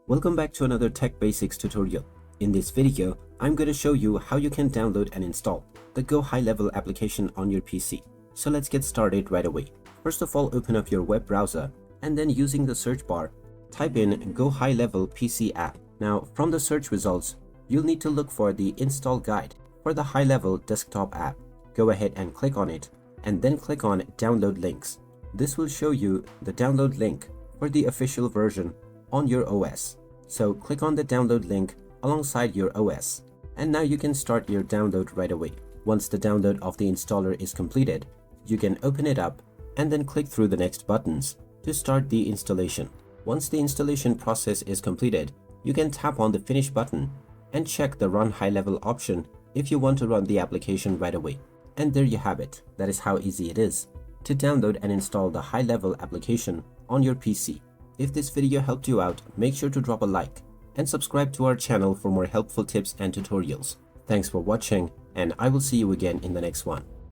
Welcome back to another Tech Basics tutorial. In this video, I'm going to show you how you can download and install the GoHighLevel application on your PC. So let's get started right away. First of all, open up your web browser and then using the search bar, type in GoHighLevel PC app. Now from the search results, you'll need to look for the install guide for the high-level desktop app. Go ahead and click on it and then click on download links. This will show you the download link for the official version on your OS. So click on the download link alongside your OS and now you can start your download right away. Once the download of the installer is completed, you can open it up and then click through the next buttons to start the installation. Once the installation process is completed, you can tap on the finish button and check the run high level option if you want to run the application right away. And there you have it. That is how easy it is to download and install the high level application on your PC. If this video helped you out, make sure to drop a like and subscribe to our channel for more helpful tips and tutorials. Thanks for watching, and I will see you again in the next one.